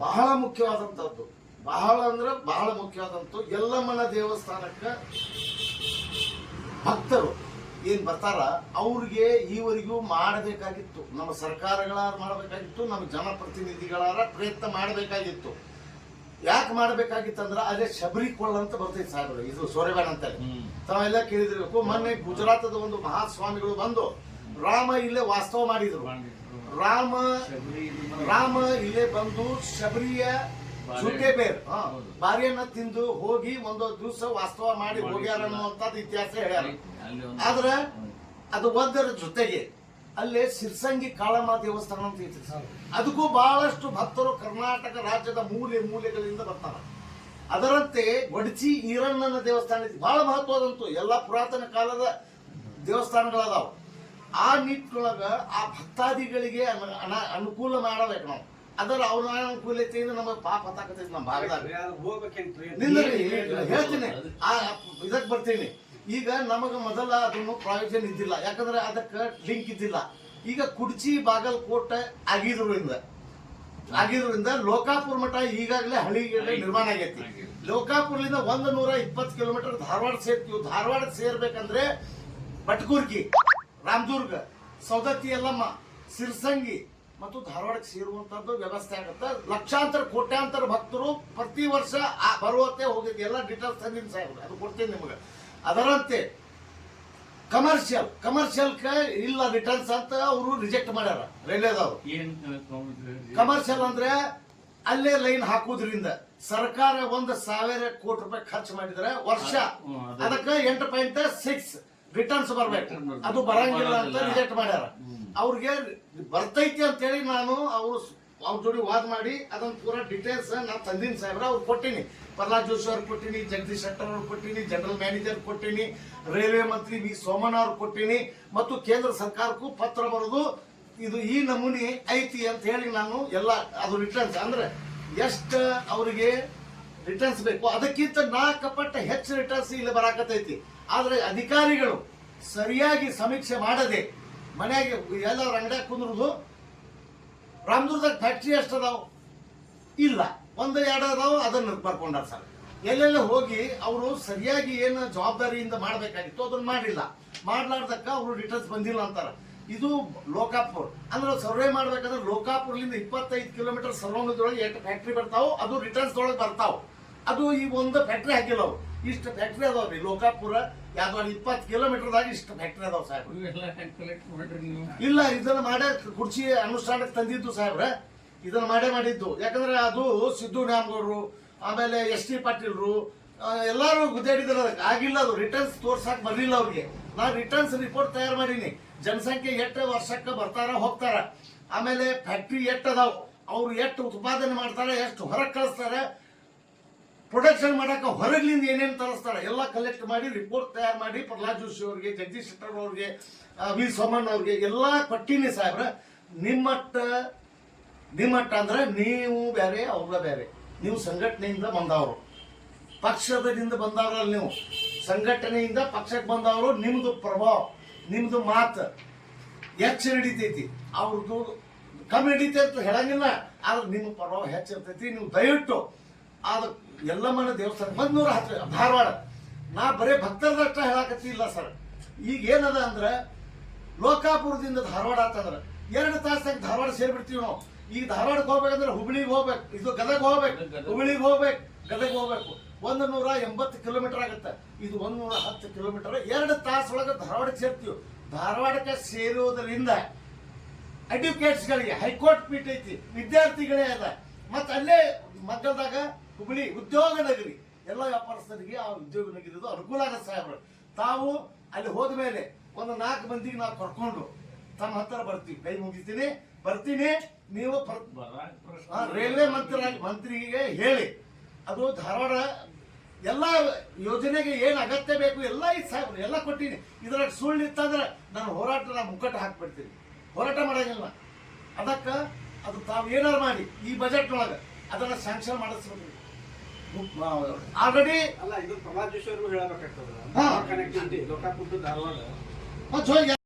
ಬಹಳ ಮುಖ್ಯವಾದಂಥದ್ದು, ಬಹಳ ಅಂದ್ರೆ ಬಹಳ ಮುಖ್ಯವಾದಂಥದ್ದು, ಯಲ್ಲಮ್ಮನ ದೇವಸ್ಥಾನಕ್ಕೆ ಭಕ್ತರು ಏನ್ ಬರ್ತಾರ ಅವ್ರಿಗೆ ಈವರೆಗೂ ಮಾಡಬೇಕಾಗಿತ್ತು, ನಮ್ಮ ಸರ್ಕಾರಗಳಾರ ಮಾಡಬೇಕಾಗಿತ್ತು, ನಮ್ಮ ಜನಪ್ರತಿನಿಧಿಗಳಾರ ಪ್ರಯತ್ನ ಮಾಡಬೇಕಾಗಿತ್ತು. ಯಾಕೆ ಮಾಡಬೇಕಾಗಿತ್ತು ಅಂದ್ರೆ ಅದೇ ಶಬರಿ ಕೊಳ್ಳ ಅಂತ ಬರ್ತೈತೆ ಸಾಹೇಬ್ರು, ಇದು ಸೋರೆಬೇಡ ಅಂತೇಳಿ ತಾವೆಲ್ಲ ಕೇಳಿದಿರ್ಬೇಕು. ಮೊನ್ನೆ ಗುಜರಾತದ ಒಂದು ಮಹಾಸ್ವಾಮಿಗಳು ಬಂದು ರಾಮ ಇಲ್ಲೇ ವಾಸ್ತವ ಮಾಡಿದ್ರು. ರಾಮ ಇಲ್ಲೇ ಬಂದು ಶಬರಿಯ ಸುಟ್ಟೆ ಬೇರ್ ಬಾರಿಯನ್ನ ತಿಂದು ಹೋಗಿ ಒಂದು ದಿವಸ ವಾಸ್ತವ ಮಾಡಿ ಹೋಗ್ಯಾರ ಅನ್ನುವಂಥದ್ದು ಇತಿಹಾಸ ಹೇಳ್ಯಾರ. ಆದ್ರೆ ಅದು ಒಂದರ ಜೊತೆಗೆ ಅಲ್ಲೇ ಸಿರ್ಸಂಗಿ ಕಾಳಮ್ಮ ದೇವಸ್ಥಾನ ಅಂತ ಐತಿ, ಅದಕ್ಕೂ ಬಹಳಷ್ಟು ಭಕ್ತರು ಕರ್ನಾಟಕ ರಾಜ್ಯದ ಮೂಲೆ ಮೂಲೆಗಳಿಂದ ಬರ್ತಾರೆ. ಅದರಂತೆ ಗೊಡಚಿ ಈರಣ್ಣನ ದೇವಸ್ಥಾನ ಐತಿ, ಬಹಳ ಮಹತ್ವದಂತೂ, ಎಲ್ಲಾ ಪುರಾತನ ಕಾಲದ ದೇವಸ್ಥಾನಗಳದಾವ. ಆ ನಿಟ್ಟಿನೊಳಗ ಆ ಭಕ್ತಾದಿಗಳಿಗೆ ಅನುಕೂಲ ಮಾಡಬೇಕು ನಾವು. ಅದರ ಅವ್ರ ಅನುಕೂಲತೆಯಿಂದ ನಮಗೆ ಪಾಪ ಹತ್ತಾಕತೈತಿ ನಮ್ಮ ಭಾಗದಾಗ. ಹೇಳ್ತೀನಿ, ಇದಕ್ಕೆ ಬರ್ತೀನಿ. ಈಗ ನಮಗ ಮೊದಲ ಅದನ್ನು ಪ್ರಾಯೋಜನ ಇದ್ದಿಲ್ಲ, ಯಾಕಂದ್ರೆ ಅದಕ್ಕೆ ಲಿಂಕ್ ಇದ್ದಿಲ್ಲ. ಈಗ ಕುಡ್ಚಿ ಬಾಗಲಕೋಟೆ ಆಗಿದ್ರಿಂದ ಲೋಕಾಪುರ ಮಠ ಈಗಾಗಲೇ ಹಳ್ಳಿಗೆ ನಿರ್ಮಾಣ ಆಗೈತಿ. ಲೋಕಾಪುರದಿಂದ 120 ಕಿಲೋಮೀಟರ್ ಧಾರವಾಡ ಸೇರ್ತೀವಿ. ಧಾರವಾಡಕ್ಕೆ ಸೇರ್ಬೇಕಂದ್ರೆ ಬಟ್ಕೂರ್ಗಿ, ರಾಮದುರ್ಗ, ಸೌದತ್ತಿ ಯಲ್ಲಮ್ಮ, ಸಿರ್ಸಂಗಿ ಮತ್ತು ಧಾರವಾಡಕ್ಕೆ ಸೇರುವಂತದ್ದು ವ್ಯವಸ್ಥೆ ಆಗುತ್ತೆ. ಲಕ್ಷಾಂತರ ಕೋಟ್ಯಾಂತರ ಭಕ್ತರು ಪ್ರತಿ ವರ್ಷ ಬರುವಂತೆ ಹೋಗಿದ್ದೆ. ಎಲ್ಲ ಡೀಟೇಲ್ಸ್ ತಂದಿನ ಸಾಹೇಬ್ರು, ಅದು ಕೊಡ್ತೀನಿ ನಿಮ್ಗೆ. ಅದರಂತೆ ಕಮರ್ಷಿಯಲ್ ಇಲ್ಲ ರಿಟರ್ನ್ಸ್ ಅಂತ ಅವರು ರಿಜೆಕ್ಟ್ ಮಾಡ್ಯಾರ ರೈಲ್ವೆದವರು. ಕಮರ್ಷಿಯಲ್ ಅಂದ್ರೆ ಅಲ್ಲೇ ಲೈನ್ ಹಾಕುದ್ರಿಂದ ಸರ್ಕಾರ 1,000 ಕೋಟಿ ರೂಪಾಯಿ ಖರ್ಚು ಮಾಡಿದ್ರೆ ವರ್ಷ ಅದಕ್ಕೆ 8.6 ರಿಟರ್ನ್ಸ್ ಬರ್ಬೇಕು. ಅದು ಬರಂಗಿಲ್ಲ ಅಂತ ರಿಜೆಕ್ಟ್ ಮಾಡ್ಯಾರ. ಅವ್ರಿಗೆ ಬರ್ತೈತಿ ಅಂತೇಳಿ ನಾನು ಅವ್ರ ಜೋಡಿ ವಾದ ಮಾಡಿ ಅದನ್ನ ಪೂರಾ ಡೀಟೇಲ್ಸ್ ನಾನು ತಂದಿನಿ ಸಾಹೇಬ್ರ. ಅವ್ರು ಕೊಟ್ಟಿನಿ, ಪ್ರಹ್ಲಾದ್ ಜೋಶಿ ಅವ್ರು ಕೊಟ್ಟಿನಿ, ಜಗದೀಶ್ ಶೆಟ್ಟರ್ ಅವ್ರು ಕೊಟ್ಟಿನಿ, ಜನರಲ್ ಮ್ಯಾನೇಜರ್ ಕೊಟ್ಟಿನಿ, ರೈಲ್ವೆ ಮಂತ್ರಿ ವಿ ಸೋಮಣ್ಣ ಅವ್ರು ಕೊಟ್ಟಿನಿ, ಮತ್ತು ಕೇಂದ್ರ ಸರ್ಕಾರಕ್ಕೂ ಪತ್ರ ಬರೋದು ಇದು ಈ ನಮೂನಿ ಐತಿ ಅಂತ ಹೇಳಿ ನಾನು ಎಲ್ಲ ಅದು ರಿಟರ್ನ್ಸ್ ಅಂದ್ರೆ ಎಷ್ಟು ಅವರಿಗೆ ರಿಟರ್ನ್ಸ್ ಬೇಕು ಅದಕ್ಕಿಂತ 4 ಪಟ್ಟು ಹೆಚ್ಚು ರಿಟರ್ನ್ಸ್ ಇಲ್ಲಿ ಬರಾಕತೈತಿ. ಆದ್ರೆ ಅಧಿಕಾರಿಗಳು ಸರಿಯಾಗಿ ಸಮೀಕ್ಷೆ ಮಾಡದೆ ಮನೆಯಾಗೆ ಎಲ್ಲರ ಅಂಗಡಿಯಾಗ ಕುಂದ್ರುದು. ರಾಮದುರ್ಗದಾಗ ಫ್ಯಾಕ್ಟ್ರಿ ಎಷ್ಟದಾವ್ ಇಲ್ಲ, 1-2 ಅದಾವ, ಅದನ್ನ ಬರ್ಕೊಂಡಾರ ಸರ್. ಎಲ್ಲೆಲ್ಲ ಹೋಗಿ ಅವರು ಸರಿಯಾಗಿ ಏನು ಜವಾಬ್ದಾರಿಯಿಂದ ಮಾಡಬೇಕಾಗಿತ್ತು ಅದನ್ನ ಮಾಡಿಲ್ಲ. ಮಾಡ್ಲಾರ್ದಕ್ಕ ಅವರು ರಿಟರ್ನ್ಸ್ ಬಂದಿಲ್ಲ ಅಂತಾರ. ಇದು ಲೋಕಾಪುರ್ ಅಂದ್ರೆ ಸರ್ವೆ ಮಾಡ್ಬೇಕಂದ್ರೆ ಲೋಕಾಪುರ್ಲಿಂದ 25 ಕಿಲೋಮೀಟರ್ ಸರೌಂಡದೊಳಗೆ 8 ಫ್ಯಾಕ್ಟ್ರಿ ಬರ್ತಾವ, ಅದು ರಿಟರ್ನ್ಸ್ ಒಳಗೆ ಬರ್ತಾವ. ಅದು ಈ ಒಂದು ಫ್ಯಾಕ್ಟ್ರಿ ಹಾಕಿಲ್ಲ ಅವ್ರು. ಇಷ್ಟು ಫ್ಯಾಕ್ಟ್ರಿ ಅದಾವ್ರಿ ಲೋಕಾಪುರ ಯಾವ್ದು 20 ಕಿಲೋಮೀಟರ್ದಾಗ ಇಷ್ಟು ಫ್ಯಾಕ್ಟ್ರಿ ಅದಾವ ಸಾಹೇಬ್. ಇಲ್ಲ, ಇದನ್ನ ಮಾಡೇ ಕುರ್ಚಿ ಅನುಷ್ಠಾನಕ್ಕೆ ತಂದಿದ್ದು ಸಾಹೇಬ್ರ, ಇದನ್ನ ಮಾಡಿದ್ದು. ಯಾಕಂದ್ರೆ ಅದು ಸಿದ್ದು ನ್ಯಾಮಗೌಡರು ಆಮೇಲೆ ಎಸ್ ಟಿ ಪಾಟೀಲ್ರು ಎಲ್ಲಾರು ಗುದ್ದಾಡಿದ್ರ ಆಗಿಲ್ಲ. ಅದು ರಿಟರ್ನ್ಸ್ ತೋರ್ಸಾಕ್ ಬರ್ಲಿಲ್ಲ ಅವ್ರಿಗೆ. ನಾನು ರಿಟರ್ನ್ಸ್ ರಿಪೋರ್ಟ್ ತಯಾರು ಮಾಡೀನಿ. ಜನಸಂಖ್ಯೆ ಎಷ್ಟು ವರ್ಷಕ್ಕೆ ಬರ್ತಾರ ಹೋಗ್ತಾರ, ಆಮೇಲೆ ಫ್ಯಾಕ್ಟ್ರಿ ಎಷ್ಟು ಅದಾವ, ಅವ್ರು ಎಷ್ಟು ಉತ್ಪಾದನೆ ಮಾಡ್ತಾರ, ಎಷ್ಟು ಹೊರಗೆ ಕಳಿಸ್ತಾರೆ, ಪ್ರೊಡಕ್ಷನ್ ಮಾಡಕ ಹೊರಗ್ಲಿಂದ ಏನೇನು ತರಿಸ್ತಾರೆ ಎಲ್ಲ ಕಲೆಕ್ಟ್ ಮಾಡಿ ರಿಪೋರ್ಟ್ ತಯಾರು ಮಾಡಿ ಪ್ರಹ್ಲಾದ್ ಜೋಶಿ ಅವ್ರಿಗೆ, ಜಗದೀಶ್ ಶೆಟ್ಟರ್ ಅವ್ರಿಗೆ, ವಿ ಸೋಮಣ್ಣ ಅವ್ರಿಗೆ ಎಲ್ಲಾ ಕೊಟ್ಟಿನಿ ಸಾಹೇಬ್ರ. ನಿಮ್ಮಟ್ಟ ಅಂದ್ರೆ ನೀವು ಬೇರೆ ಅವ್ರ ಬೇರೆ. ನೀವು ಸಂಘಟನೆಯಿಂದ ಬಂದವರು, ಪಕ್ಷದಿಂದ ಬಂದವರಲ್ಲ, ನೀವು ಸಂಘಟನೆಯಿಂದ ಪಕ್ಷಕ್ಕೆ ಬಂದವರು. ನಿಮ್ದು ಪ್ರಭಾವ, ನಿಮ್ದು ಮಾತು ಹೆಚ್ಚು ನಡೀತೈತಿ, ಅವ್ರದ್ದು ಕಮ್ಮಿ ನಡೀತೈತಿ ಅಂತ ಹೇಳಂಗಿಲ್ಲ. ಆದ್ರೆ ನಿಮ್ಮ ಪ್ರಭಾವ ಹೆಚ್ಚಿರ್ತೈತಿ. ನೀವು ದಯವಿಟ್ಟು ಅದು ಯಲ್ಲಮ್ಮನ ದೇವಸ್ಥಾನ 110 ಧಾರವಾಡ. ನಾ ಬರೇ ಭಕ್ತರದಷ್ಟ ಹೇಳಕತ್ತಿಲ್ಲ ಸರ್. ಈಗ ಏನದ ಅಂದ್ರೆ ಲೋಕಾಪುರದಿಂದ ಧಾರವಾಡ ಅಂತಂದ್ರೆ 2 ತಾಸಾಗ ಧಾರವಾಡ ಸೇರ್ಬಿಡ್ತೀವಿ ನಾವು. ಈಗ ಧಾರವಾಡಕ್ಕೆ ಹೋಗ್ಬೇಕಂದ್ರೆ ಹುಬ್ಳಿಗೆ ಹೋಗ್ಬೇಕು, ಇದು ಗದಗ ಹೋಗ್ಬೇಕು, ಹುಬ್ಳಿಗೆ ಹೋಗ್ಬೇಕು, ಗದಗ ಹೋಗ್ಬೇಕು. 180 ಕಿಲೋಮೀಟರ್ ಆಗುತ್ತೆ. ಇದು 110 ಕಿಲೋಮೀಟರ್ 2 ತಾಸೊಳಗೆ ಧಾರವಾಡಕ್ಕೆ ಸೇರ್ತೀವಿ. ಧಾರವಾಡಕ್ಕೆ ಸೇರೋದ್ರಿಂದ ಅಡ್ವೊಕೇಟ್ಸ್ಗಳಿಗೆ ಹೈಕೋರ್ಟ್ ಪೀಠ ಐತಿ, ವಿದ್ಯಾರ್ಥಿಗಳೇ ಅದ, ಮತ್ತೆ ಅಲ್ಲೇ ಮಕ್ಕಳದಾಗ ಹುಬ್ಳಿ ಉದ್ಯೋಗ ನಗರಿ, ಎಲ್ಲ ವ್ಯಾಪಾರಸ್ಥರಿಗೆ ಆ ಉದ್ಯೋಗ ನಗರಿದು ಅನುಕೂಲ ಆಗತ್ತೆ ಸಾಹೇಬ್ರು. ತಾವು ಅಲ್ಲಿ ಹೋದ್ಮೇಲೆ 4 ಮಂದಿಗೆ ನಾವು ಕರ್ಕೊಂಡು ತಮ್ಮ ಹತ್ತಿರ ಬರ್ತೀವಿ. ಕೈ ಮುಗಿತೀನಿ, ಬರ್ತೀನಿ. ನೀವು ರೈಲ್ವೆ ಮಂತ್ರಿಗೆ ಹೇಳಿ ಅದು ಧಾರವಾಡ ಎಲ್ಲ ಯೋಜನೆಗೆ ಏನ್ ಅಗತ್ಯ ಬೇಕು ಎಲ್ಲ ಐತಿ ಸಾಹೇಬ್ರು, ಎಲ್ಲ ಕೊಟ್ಟಿನಿ. ಇದ್ರಾಗ ಸುಳ್ಳು ಇತ್ತಂದ್ರೆ ನಾನು ಹೋರಾಟ ಮುಕ್ಕಟ್ಟು ಹಾಕ್ಬಿಡ್ತೀನಿ, ಹೋರಾಟ ಮಾಡಂಗಿಲ್ಲ. ಅದಕ್ಕ ಅದು ತಾವು ಏನಾರು ಮಾಡಿ ಈ ಬಜೆಟ್ ಒಳಗೆ ಅದನ್ನ ಸ್ಯಾಂಕ್ಷನ್ ಮಾಡಿಸ್ಬೇಕು. ಆಲ್ರೆಡಿ ಅಲ್ಲ, ಇದು ಪ್ರಹ್ಲಾದ್ ಜೋಶಿ ಅವ್ರಿಗೂ ಹೇಳಬೇಕಾಗ್ತದೆ. ಲೋಕಾಪುರ ಧಾರವಾಡ ಹಚ್ಚ ಹೋಗಿ